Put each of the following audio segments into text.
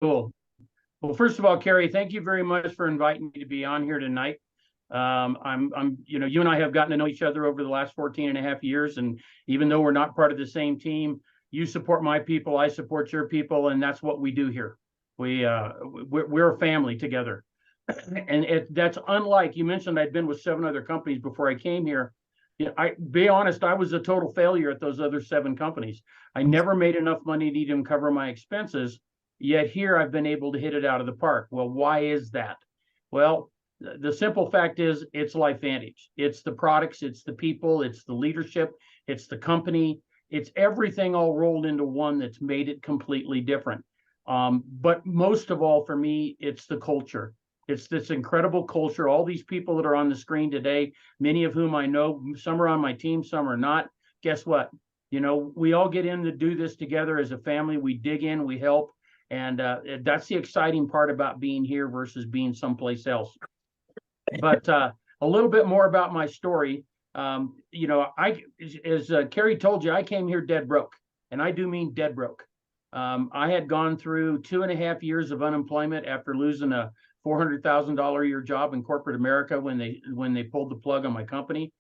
Cool. Well, first of all, Carrie, thank you very much for inviting me to be on here tonight. You and I have gotten to know each other over the last 14 and a half years. And even though we're not part of the same team, you support my people, I support your people, and that's what we do here. We're a family together. And that's unlike, you mentioned I'd been with 7 other companies before I came here. Yeah, I be honest, I was a total failure at those other 7 companies. I never made enough money to even cover my expenses. Yet here I've been able to hit it out of the park. Well, why is that? Well, the simple fact is it's LifeVantage. It's the products, it's the people, it's the leadership, it's the company, it's everything all rolled into one that's made it completely different. But most of all, for me, it's the culture. It's this incredible culture. All these people that are on the screen today, many of whom I know, some are on my team, some are not. Guess what? We all get in to do this together as a family. We dig in, we help. And that's the exciting part about being here versus being someplace else. But a little bit more about my story. As Carrie told you, I came here dead broke, and I do mean dead broke. I had gone through 2.5 years of unemployment after losing a $400,000 a year job in corporate America when they pulled the plug on my company.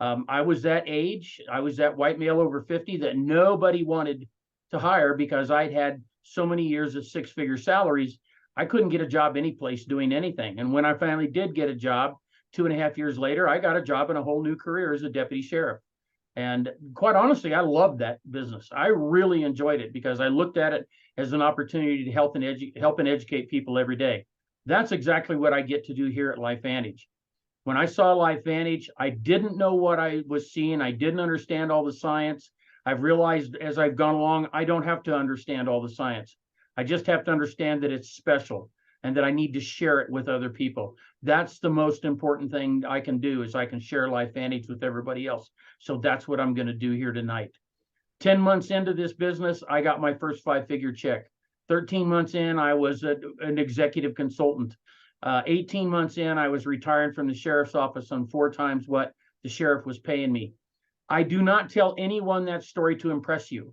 I was that age. I was that white male over 50 that nobody wanted to hire because I'd had so many years of 6-figure salaries. I couldn't get a job any place doing anything. And when I finally did get a job 2.5 years later, I got a job in a whole new career as a deputy sheriff. And quite honestly, I loved that business. I really enjoyed it because I looked at it as an opportunity to help and educate people every day. That's exactly what I get to do here at LifeVantage. When I saw LifeVantage, I didn't know what I was seeing. I didn't understand all the science. I've realized as I've gone along, I don't have to understand all the science. I just have to understand that it's special and that I need to share it with other people. That's the most important thing I can do is I can share LifeVantage with everybody else. So that's what I'm going to do here tonight. 10 months into this business, I got my first 5-figure check. 13 months in, I was an executive consultant. 18 months in, I was retiring from the sheriff's office on 4 times what the sheriff was paying me. I do not tell anyone that story to impress you.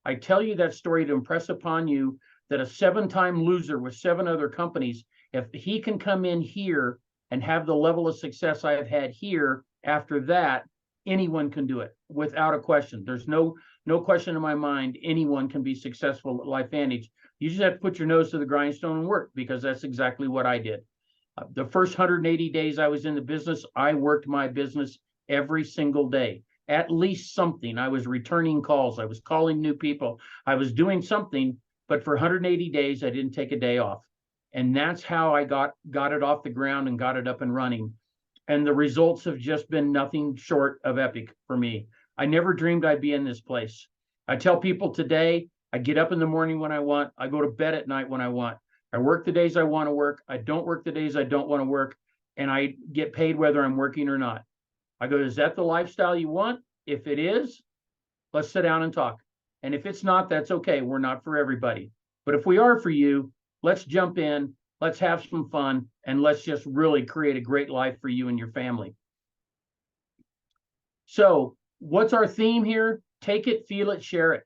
I tell you that story to impress upon you that a 7-time loser with 7 other companies, if he can come in here and have the level of success I have had here, after that, anyone can do it without a question. There's no question in my mind, anyone can be successful at LifeVantage. You just have to put your nose to the grindstone and work, because that's exactly what I did. The first 180 days I was in the business, I worked my business every single day. At least something. I was returning calls. I was calling new people. I was doing something, but for 180 days, I didn't take a day off. And that's how I got it off the ground and got it up and running. And the results have just been nothing short of epic for me. I never dreamed I'd be in this place. I tell people today, I get up in the morning when I want. I go to bed at night when I want. I work the days I want to work. I don't work the days I don't want to work. And I get paid whether I'm working or not. I go, is that the lifestyle you want? If it is, let's sit down and talk. And if it's not, that's okay. We're not for everybody. But if we are for you, let's jump in, let's have some fun, and let's just really create a great life for you and your family. So what's our theme here? Take it, feel it, share it.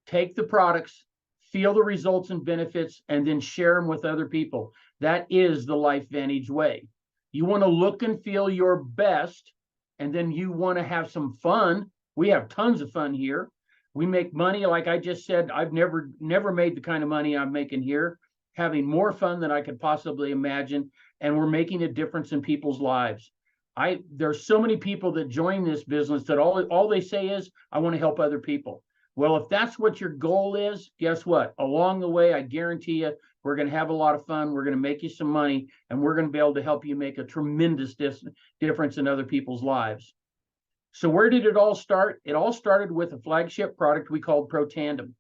Take the products, feel the results and benefits, and then share them with other people. That is the LifeVantage way. You want to look and feel your best, and then you want to have some fun. We have tons of fun here. We make money, like I just said. I've never made the kind of money I'm making here, having more fun than I could possibly imagine, and we're making a difference in people's lives. There's so many people that join this business that all they say is, I want to help other people. Well, if that's what your goal is, guess what? Along the way, I guarantee you, we're going to have a lot of fun. We're going to make you some money, and we're going to be able to help you make a tremendous difference in other people's lives. So where did it all start? It all started with a flagship product we called Protandim.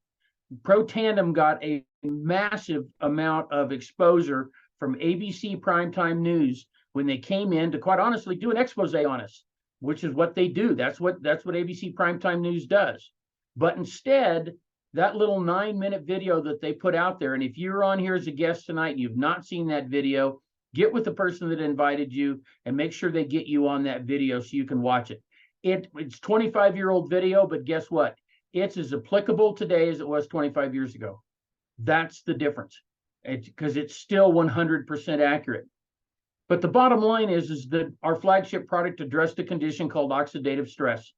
Protandim got a massive amount of exposure from ABC Primetime News when they came in to, quite honestly, do an expose on us, which is what they do. That's what ABC Primetime News does. But instead, that little 9-minute video that they put out there, and if you're on here as a guest tonight and you've not seen that video, get with the person that invited you and make sure they get you on that video so you can watch it. It's 25-year-old video, but guess what? It's as applicable today as it was 25 years ago. That's the difference. because it's still 100% accurate. But the bottom line is that our flagship product addressed a condition called oxidative stress.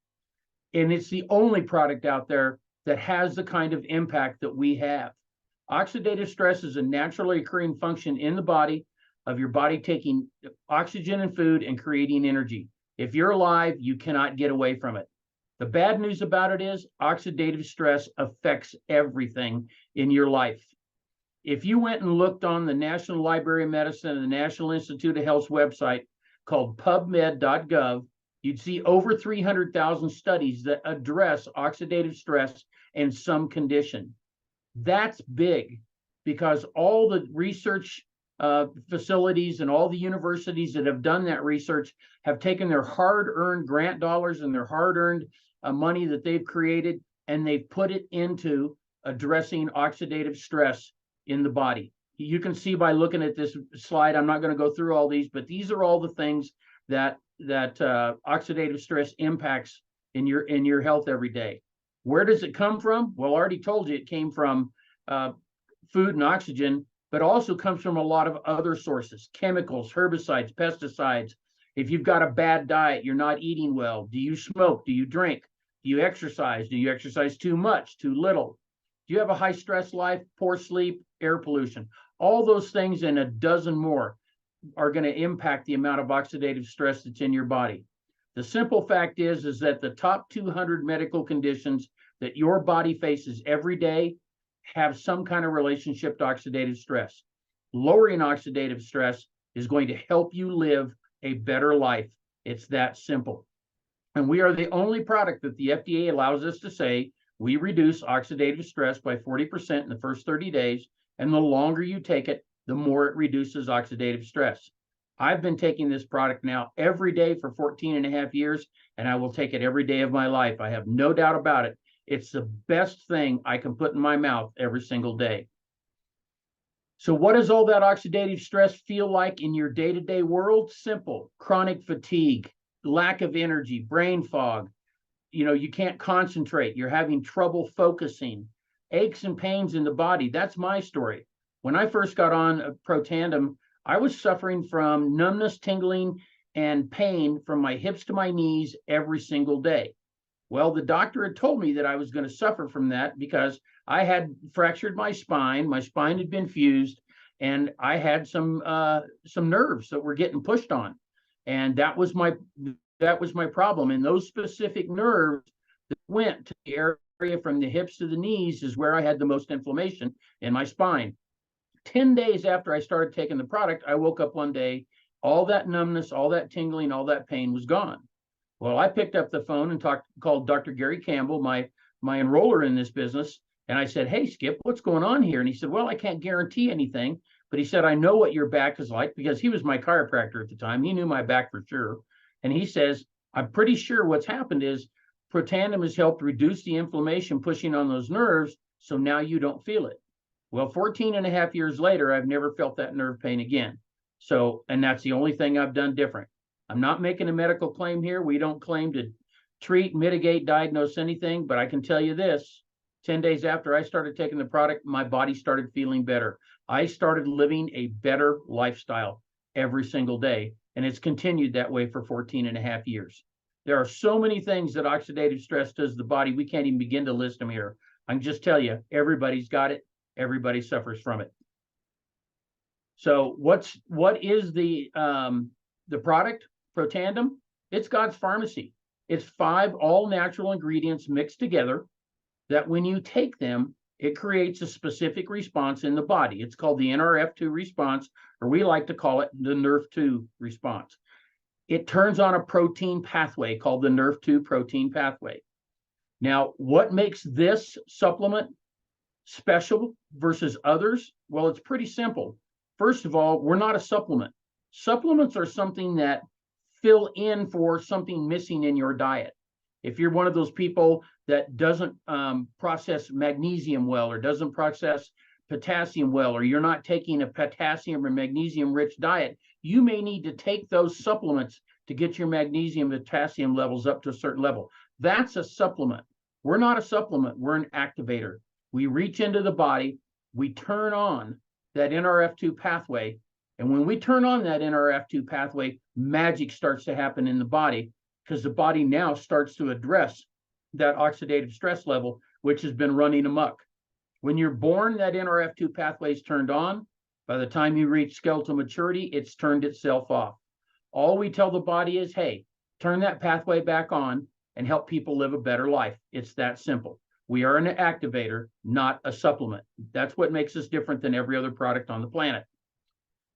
And it's the only product out there that has the kind of impact that we have. Oxidative stress is a naturally occurring function in the body of your body taking oxygen and food and creating energy. If you're alive, you cannot get away from it. The bad news about it is oxidative stress affects everything in your life. If you went and looked on the National Library of Medicine and the National Institute of Health's website called pubmed.gov, you'd see over 300,000 studies that address oxidative stress and some condition. That's big because all the research facilities and all the universities that have done that research have taken their hard-earned grant dollars and their hard-earned money that they've created, and they've put it into addressing oxidative stress in the body. You can see by looking at this slide, I'm not going to go through all these, but these are all the things that oxidative stress impacts in your health every day. Where does it come from? Well, I already told you it came from food and oxygen, but also comes from a lot of other sources: chemicals, herbicides, pesticides. If you've got a bad diet, you're not eating well. Do you smoke? Do you drink? Do you exercise? Do you exercise too much, too little? Do you have a high stress life, poor sleep, air pollution? All those things and a dozen more are going to impact the amount of oxidative stress that's in your body. The simple fact is that the top 200 medical conditions that your body faces every day have some kind of relationship to oxidative stress. Lowering oxidative stress is going to help you live a better life. It's that simple. And we are the only product that the FDA allows us to say we reduce oxidative stress by 40% in the first 30 days. And the longer you take it, the more it reduces oxidative stress. I've been taking this product now every day for 14 and a half years, and I will take it every day of my life. I have no doubt about it. It's the best thing I can put in my mouth every single day. So what does all that oxidative stress feel like in your day-to-day world? Simple: chronic fatigue, lack of energy, brain fog. You can't concentrate. You're having trouble focusing, aches and pains in the body. That's my story. When I first got on Protandim, I was suffering from numbness, tingling, and pain from my hips to my knees every single day. Well, the doctor had told me that I was going to suffer from that because I had fractured my spine. My spine had been fused, and I had some nerves that were getting pushed on, and that was my problem. And those specific nerves that went to the area from the hips to the knees is where I had the most inflammation in my spine. 10 days after I started taking the product, I woke up one day, all that numbness, all that tingling, all that pain was gone. Well, I picked up the phone and called Dr. Gary Campbell, my enroller in this business, and I said, "Hey, Skip, what's going on here?" And he said, "Well, I can't guarantee anything, but he said, I know what your back is like," because he was my chiropractor at the time. He knew my back for sure. And he says, "I'm pretty sure what's happened is Protandim has helped reduce the inflammation pushing on those nerves, so now you don't feel it." Well, 14 and a half years later, I've never felt that nerve pain again. So, and that's the only thing I've done different. I'm not making a medical claim here. We don't claim to treat, mitigate, diagnose anything, but I can tell you this: 10 days after I started taking the product, my body started feeling better. I started living a better lifestyle every single day, and it's continued that way for 14 and a half years. There are so many things that oxidative stress does to the body, we can't even begin to list them here. I can just tell you, everybody's got it. Everybody suffers from it. So what is the product, Protandim? It's God's pharmacy. It's 5 all-natural ingredients mixed together that when you take them, it creates a specific response in the body. It's called the NRF2 response, or we like to call it the NRF2 response. It turns on a protein pathway called the NRF2 protein pathway. Now, what makes this supplement special versus others? Well, it's pretty simple. First of all, we're not a supplement. Supplements are something that fill in for something missing in your diet. If you're one of those people that doesn't process magnesium well, or doesn't process potassium well, or you're not taking a potassium or magnesium rich diet, you may need to take those supplements to get your magnesium and potassium levels up to a certain level. That's a supplement. We're not a supplement. We're an activator. We reach into the body, we turn on that NRF2 pathway. And when we turn on that NRF2 pathway, magic starts to happen in the body, because the body now starts to address that oxidative stress level, which has been running amok. When you're born, that NRF2 pathway is turned on. By the time you reach skeletal maturity, it's turned itself off. All we tell the body is, hey, turn that pathway back on and help people live a better life. It's that simple. We are an activator, not a supplement. That's what makes us different than every other product on the planet.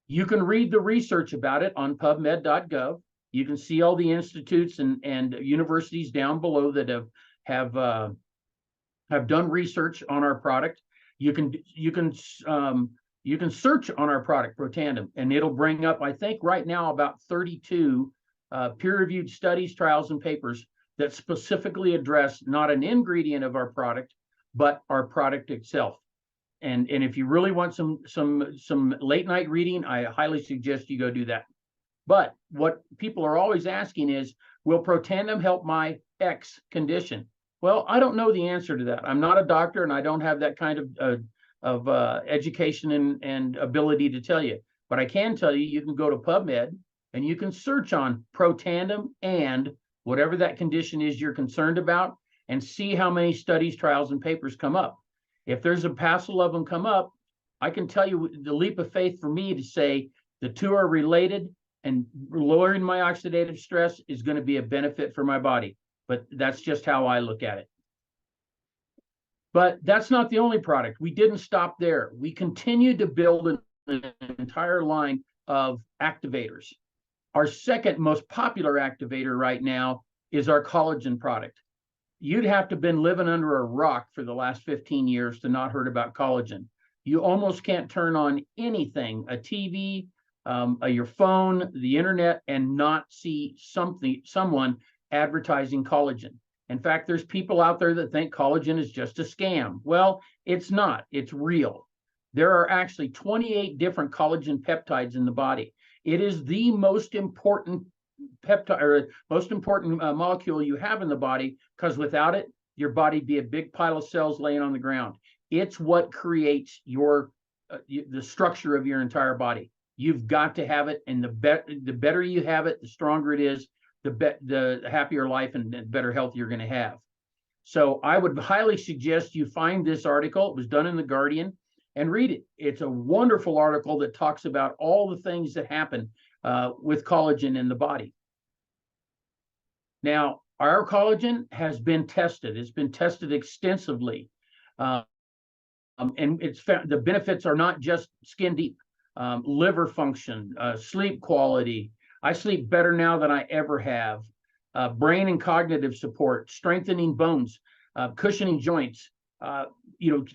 You can read the research about it on pubmed.gov. You can see all the institutes and universities down below that have done research on our product. You can search on our product, Protandim, and it'll bring up, I think right now, about 32 peer-reviewed studies, trials, and papers that specifically address not an ingredient of our product, but our product itself. And if you really want some late night reading, I highly suggest you go do that. But what people are always asking is, will Protandim help my X condition? Well, I don't know the answer to that. I'm not a doctor, and I don't have that kind of education and ability to tell you. But I can tell you, you can go to PubMed and you can search on Protandim and whatever that condition is you're concerned about, and see how many studies, trials, and papers come up. If there's a passel of them come up, I can tell you the leap of faith for me to say the two are related, and lowering my oxidative stress is going to be a benefit for my body. But that's just how I look at it. But that's not the only product. We didn't stop there. We continued to build an entire line of activators. Our second most popular activator right now is our collagen product. You'd have to have been living under a rock for the last 15 years to not heard about collagen. You almost can't turn on anything, a TV, your phone, the internet, and not see someone advertising collagen. In fact, there's people out there that think collagen is just a scam. Well, it's not. It's real. There are actually 28 different collagen peptides in the body. It is the most important peptide, or most important molecule you have in the body, because without it, your body would be a big pile of cells laying on the ground. It's what creates your the structure of your entire body. You've got to have it, and the better you have it, the stronger it is, the happier life and better health you're going to have. So I would highly suggest you find this article. It was done in The Guardian, and read it. It's a wonderful article that talks about all the things that happen with collagen in the body. Now, our collagen has been tested. It's been tested extensively. And it's found the benefits are not just skin deep, liver function, sleep quality. I sleep better now than I ever have. Brain and cognitive support, strengthening bones, cushioning joints.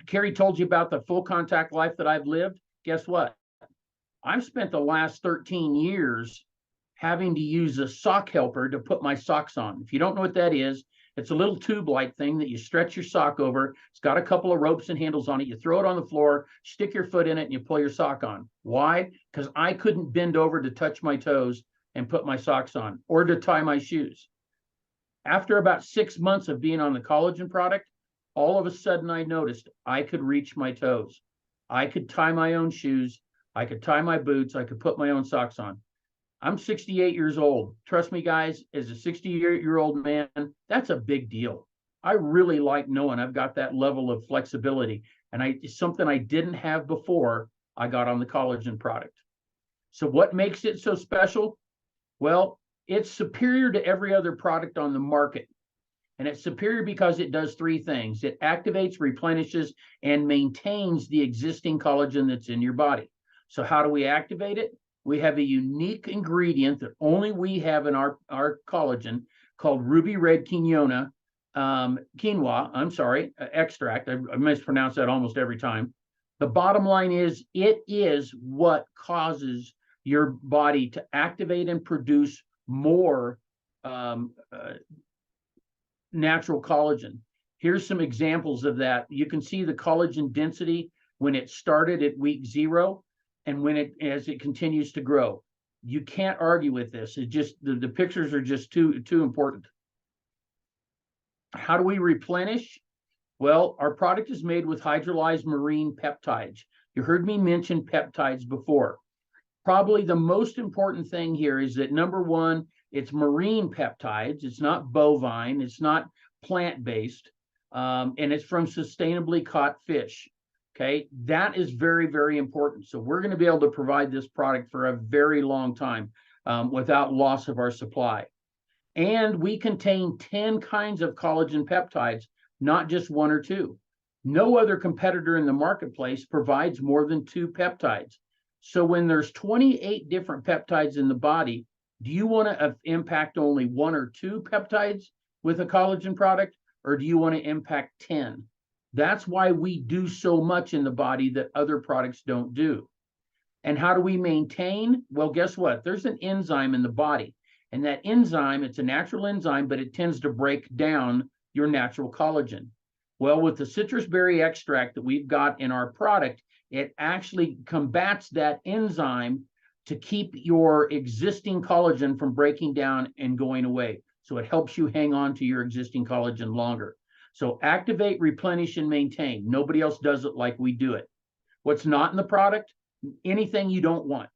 Carrie told you about the full contact life that I've lived. Guess what? I've spent the last 13 years having to use a sock helper to put my socks on. If you don't know what that is, it's a little tube-like thing that you stretch your sock over. It's got a couple of ropes and handles on it. You throw it on the floor, stick your foot in it, and you pull your sock on. Why? Because I couldn't bend over to touch my toes and put my socks on, or to tie my shoes. After about 6 months of being on the collagen product, all of a sudden I noticed I could reach my toes. I could tie my own shoes. I could tie my boots. I could put my own socks on. I'm 68 years old. Trust me, guys, as a 68-year-old man, that's a big deal. I really like knowing I've got that level of flexibility. And it's something I didn't have before I got on the collagen product. So what makes it so special? Well, it's superior to every other product on the market. And it's superior because it does three things. It activates, replenishes, and maintains the existing collagen that's in your body. So how do we activate it? We have a unique ingredient that only we have in our collagen called ruby red quinoa extract. I mispronounce that almost every time. The bottom line is, it is what causes your body to activate and produce more natural collagen. Here's some examples of that. You can see the collagen density when it started at week 0 and as it continues to grow. You can't argue with this. It just the pictures are just too important. How do we replenish? Well, our product is made with hydrolyzed marine peptides. You heard me mention peptides before. Probably the most important thing here is that number one, it's marine peptides. It's not bovine. It's not plant-based. And it's from sustainably caught fish. Okay, that is very, very important. So we're going to be able to provide this product for a very long time without loss of our supply. And we contain 10 kinds of collagen peptides, not just one or two. No other competitor in the marketplace provides more than 2 peptides. So when there's 28 different peptides in the body, do you want to impact only 1 or 2 peptides with a collagen product, or do you want to impact 10? That's why we do so much in the body that other products don't do. And how do we maintain? Well, guess what? There's an enzyme in the body. And that enzyme, it's a natural enzyme, but it tends to break down your natural collagen. Well, with the citrus berry extract that we've got in our product, it actually combats that enzyme to keep your existing collagen from breaking down and going away. So it helps you hang on to your existing collagen longer. So activate, replenish, and maintain. Nobody else does it like we do it. What's not in the product? Anything you don't want.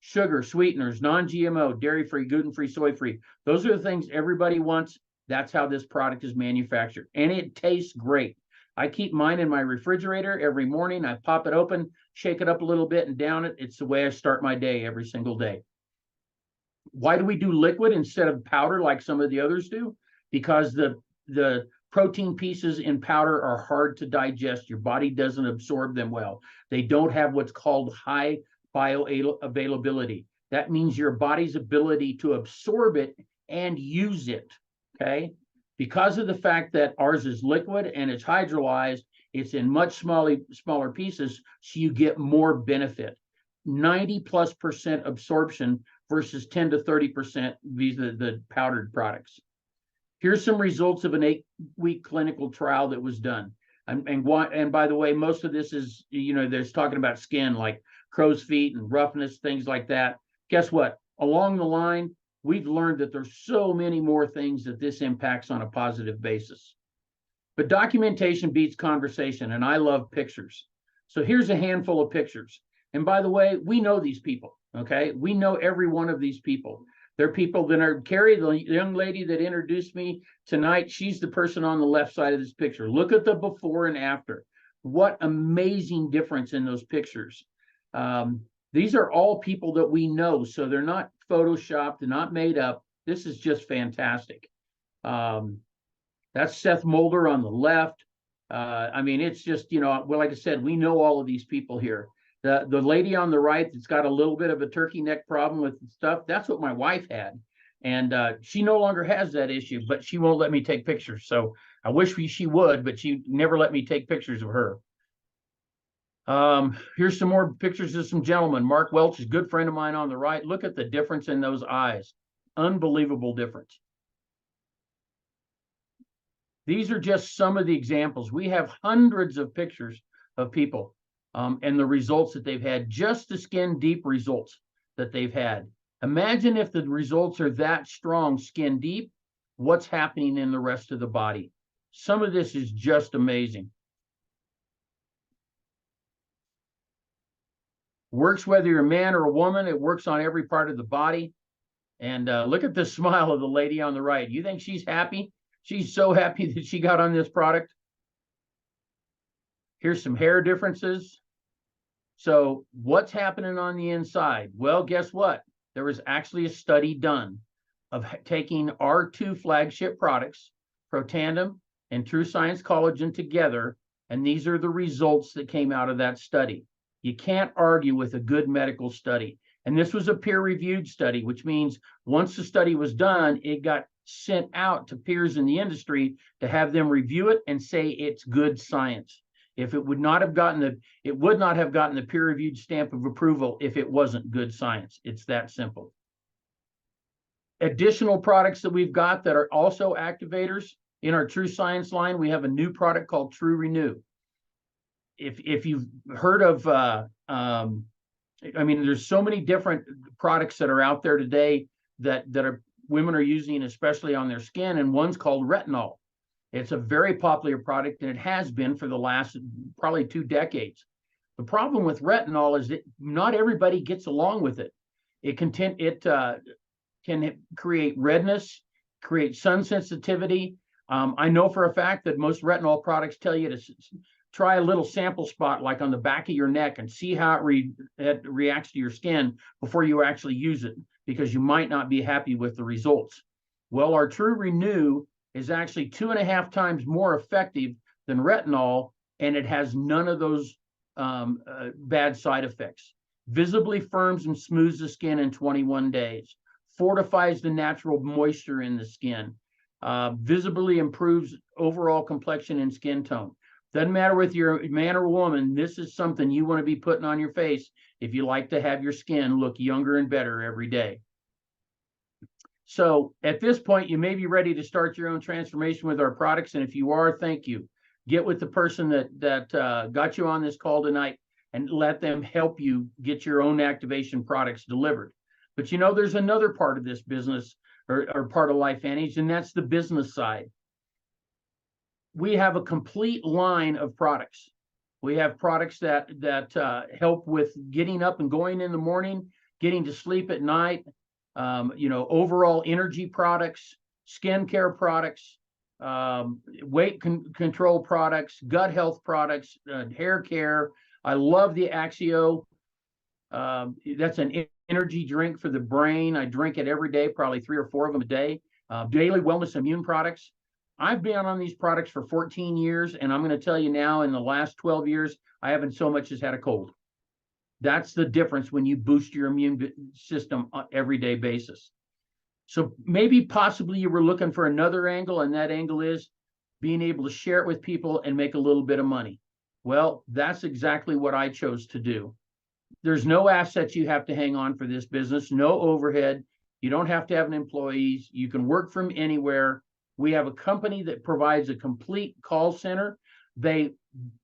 Sugar, sweeteners, non-GMO, dairy-free, gluten-free, soy-free. Those are the things everybody wants. That's how this product is manufactured. And it tastes great. I keep mine in my refrigerator every morning. I pop it open, shake it up a little bit, and down it. It's the way I start my day every single day. Why do we do liquid instead of powder like some of the others do? Because the protein pieces in powder are hard to digest. Your body doesn't absorb them well. They don't have what's called high bioavailability. That means your body's ability to absorb it and use it, okay? Because of the fact that ours is liquid and it's hydrolyzed, it's in much smaller pieces, so you get more benefit. 90+% absorption versus 10 to 30% the powdered products. Here's some results of an 8-week clinical trial that was done. And by the way, most of this is, there's talking about skin like crow's feet and roughness, things like that. Guess what? Along the line, we've learned that there's so many more things that this impacts on a positive basis. But documentation beats conversation, and I love pictures. So here's a handful of pictures. And by the way, we know these people, okay? We know every one of these people. They're people that are, Carrie, the young lady that introduced me tonight, she's the person on the left side of this picture. Look at the before and after. What amazing difference in those pictures. These are all people that we know, so they're not photoshopped, they're not made up. This is just fantastic. That's Seth Mulder on the left. I mean, it's just, well, like I said, we know all of these people here. The lady on the right that's got a little bit of a turkey neck problem with stuff, that's what my wife had. And she no longer has that issue, but she won't let me take pictures. So I wish she would, but she never let me take pictures of her. Here's some more pictures of some gentlemen. Mark Welch is a good friend of mine on the right. Look at the difference in those eyes. Unbelievable difference. These are just some of the examples. We have hundreds of pictures of people and the results that they've had, just the skin deep results that they've had. Imagine if the results are that strong, skin deep, what's happening in the rest of the body. Some of this is just amazing. Works whether you're a man or a woman. It works on every part of the body. And look at the smile of the lady on the right. You think she's happy? She's so happy that she got on this product. Here's some hair differences. So what's happening on the inside? Well, guess what? There was actually a study done of taking our 2 flagship products, Protandim and TrueScience Collagen, together, and these are the results that came out of that study. You can't argue with a good medical study. And this was a peer-reviewed study, which means once the study was done, it got sent out to peers in the industry to have them review it and say it's good science. If it would not have gotten the peer-reviewed stamp of approval if it wasn't good science. It's that simple. Additional products that we've got that are also activators in our TrueScience line, we have a new product called TrueRenew. If you've heard of, I mean, there's so many different products that are out there today that women are using, especially on their skin, and one's called retinol. It's a very popular product, and it has been for the last probably 2 decades. The problem with retinol is that not everybody gets along with it. It can create redness, create sun sensitivity. I know for a fact that most retinol products tell you to try a little sample spot like on the back of your neck and see how it reacts to your skin before you actually use it, because you might not be happy with the results. Well, our True Renew is actually 2.5 times more effective than retinol, and it has none of those bad side effects. Visibly firms and smooths the skin in 21 days, fortifies the natural moisture in the skin, visibly improves overall complexion and skin tone. Doesn't matter whether you're a man or woman, this is something you want to be putting on your face if you like to have your skin look younger and better every day. So at this point, you may be ready to start your own transformation with our products. And if you are, thank you. Get with the person that got you on this call tonight and let them help you get your own activation products delivered. But you know, there's another part of this business or part of LifeVantage, and that's the business side. We have a complete line of products. We have products that help with getting up and going in the morning, getting to sleep at night, overall energy products, skincare products, weight control products, gut health products, hair care. I love the Axio. That's an energy drink for the brain. I drink it every day, probably 3 or 4 of them a day. Daily wellness immune products. I've been on these products for 14 years, and I'm going to tell you now, in the last 12 years, I haven't so much as had a cold. That's the difference when you boost your immune system on an everyday basis. So maybe possibly you were looking for another angle, and that angle is being able to share it with people and make a little bit of money. Well, that's exactly what I chose to do. There's no assets you have to hang on for this business, no overhead. You don't have to have an employee. You can work from anywhere. We have a company that provides a complete call center. They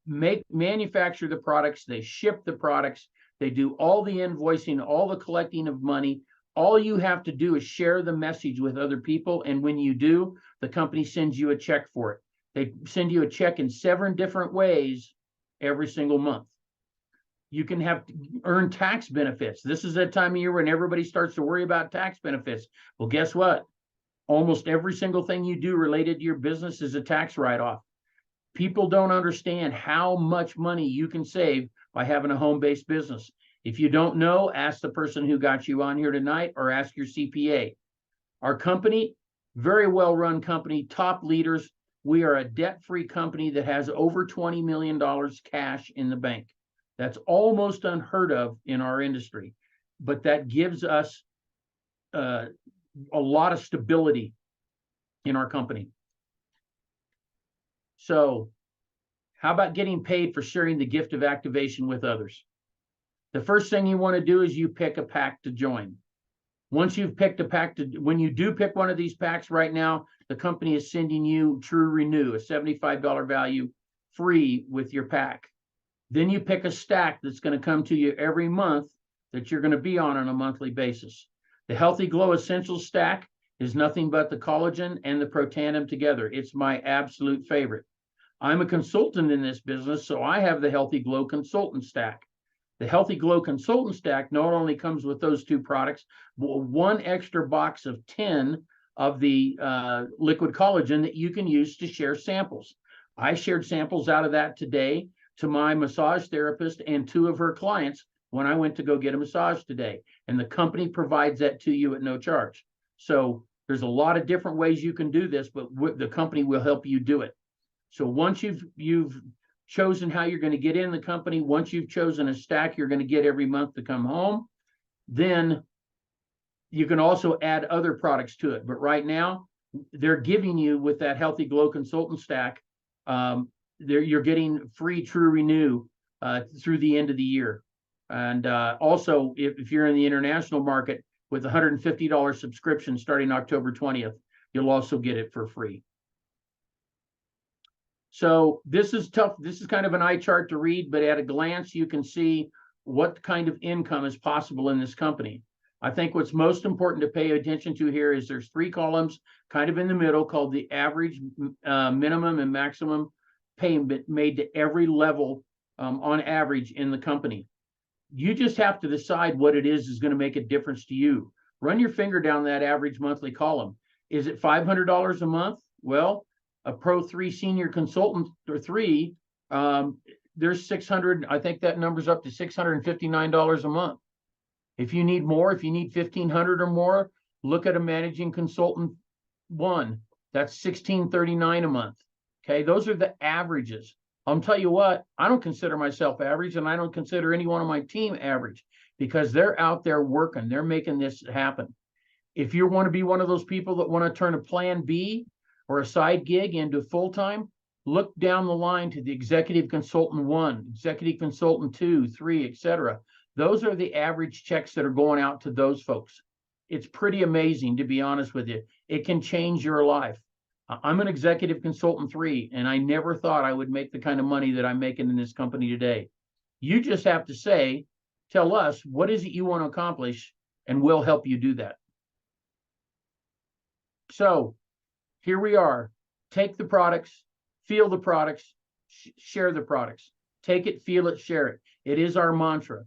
manufacture the products, they ship the products, they do all the invoicing, all the collecting of money. All you have to do is share the message with other people, and when you do, the company sends you a check for it. They send you a check in 7 different ways every single month. You can earn tax benefits. This is that time of year when everybody starts to worry about tax benefits. Well, guess what? Almost every single thing you do related to your business is a tax write-off. People don't understand how much money you can save by having a home-based business. If you don't know, ask the person who got you on here tonight, or ask your CPA. Our company, very well-run company, top leaders. We are a debt-free company that has over $20 million cash in the bank. That's almost unheard of in our industry, but that gives us a lot of stability in our company. So how about getting paid for sharing the gift of activation with others? The first thing you want to do is you pick a pack to join. Once you've picked a pack when you do pick one of these packs right now, the company is sending you True Renew, a $75 value, free with your pack. Then you pick a stack that's going to come to you every month that you're going to be on a monthly basis. The Healthy Glow Essentials stack is nothing but the collagen and the Protandim together. It's my absolute favorite. I'm a consultant in this business, so I have the Healthy Glow Consultant stack. The Healthy Glow Consultant stack not only comes with those 2 products, but 1 extra box of 10 of the liquid collagen that you can use to share samples. I shared samples out of that today to my massage therapist and 2 of her clients when I went to go get a massage today. And the company provides that to you at no charge. So there's a lot of different ways you can do this, but the company will help you do it. So once you've chosen how you're going to get in the company, once you've chosen a stack you're going to get every month to come home, then you can also add other products to it. But right now, they're giving you, with that Healthy Glow Consultant stack, you're getting free True Renew through the end of the year. And also, if you're in the international market, with a $150 subscription starting October 20th, you'll also get it for free. So this is tough. This is kind of an eye chart to read, but at a glance, you can see what kind of income is possible in this company. I think what's most important to pay attention to here is there's 3 columns kind of in the middle called the average, minimum, and maximum payment made to every level on average in the company. You just have to decide what it is going to make a difference to you. Run your finger down that average monthly column. Is it $500 a month? Well, a Pro 3 senior consultant or 3, there's 600. I think that number's up to $659 a month. If you need more, if you need 1,500 or more, look at a managing consultant 1. That's $1,639 a month. Okay, those are the averages. I'll tell you what, I don't consider myself average, and I don't consider anyone on my team average, because they're out there working. They're making this happen. If you want to be one of those people that want to turn a plan B or a side gig into full-time, look down the line to the executive consultant 1, executive consultant 2, 3, etc. Those are the average checks that are going out to those folks. It's pretty amazing, to be honest with you. It can change your life. I'm an executive consultant 3, and I never thought I would make the kind of money that I'm making in this company today. You just have to tell us, what is it you want to accomplish, and we'll help you do that. So here we are. Take the products, feel the products, share the products. Take it, feel it, share it. It is our mantra.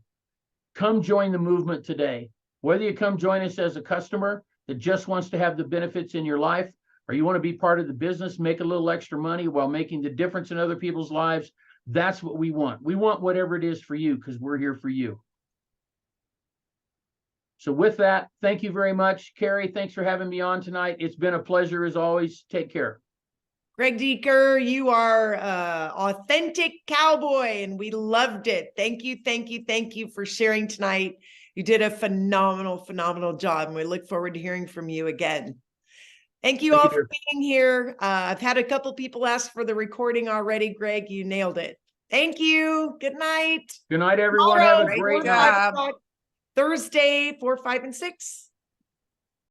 Come join the movement today. Whether you come join us as a customer that just wants to have the benefits in your life, or you want to be part of the business, make a little extra money while making the difference in other people's lives, that's what we want. We want whatever it is for you, because we're here for you. So with that, thank you very much. Carrie, thanks for having me on tonight. It's been a pleasure as always. Take care. Greg Deeker, you are authentic cowboy, and we loved it. Thank you, thank you, thank you for sharing tonight. You did a phenomenal, phenomenal job, and we look forward to hearing from you again. Thank you all for being here. I've had a couple people ask for the recording already. Greg, you nailed it. Thank you. Good night. Good night, everyone. Have a great night. Thursday, 4, 5, and 6.